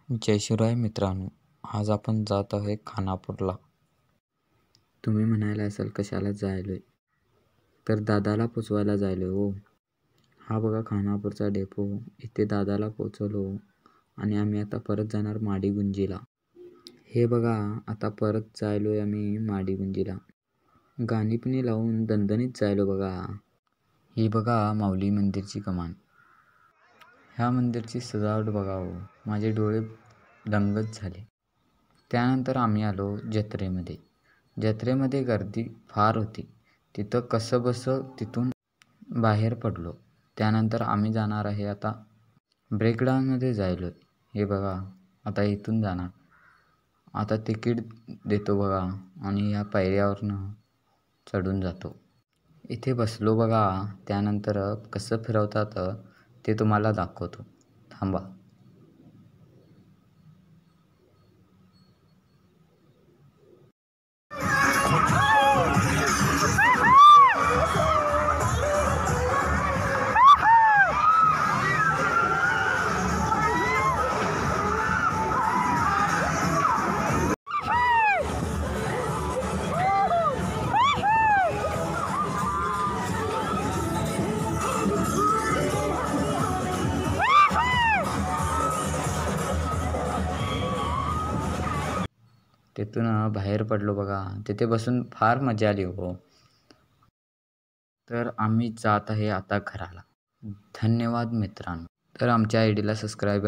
जय शिवराय मित्रांनो, आज आपण जात आहे खानापूरला. तुम्ही म्हणायला असाल कशाला जायलोय, तर दादाला पोचवायला जायलोय हो. हा बघा खानापूरचा डेपो. इथे दादाला पोचवलो आणि आम्ही आता परत जाणार माडीगुंजीला. हे बघा आता परत जायलोय आम्ही माडीगुंजीला. गाणी पिणी लावून दणदणीत जायलो बघा. ही बघा माऊली मंदिरची कमान. ह्या मंदिरची सजावट बघा हो, माझे डोळे दंगच झाले. त्यानंतर आम्ही आलो जत्रेमध्ये. जत्रेमध्ये गर्दी फार होती. तिथं कसंबसं तिथून बाहेर पडलो. त्यानंतर आम्ही जाणार आहे आता ब्रेकडाऊनमध्ये जायलो. हे बघा आता इथून जाणार. आता तिकीट देतो बघा आणि ह्या पायऱ्यावरनं चढून जातो. इथे बसलो बघा. त्यानंतर कसं फिरवतात ते तुम्हाला दाखवतो, थांबा. तिथून बाहेर पडलो बघा. तिथे बसून फार मजा आली हो. तर आम्ही जात आहे आता घराला. धन्यवाद मित्रांनो. तर आमच्या आयडीला सबस्क्राईब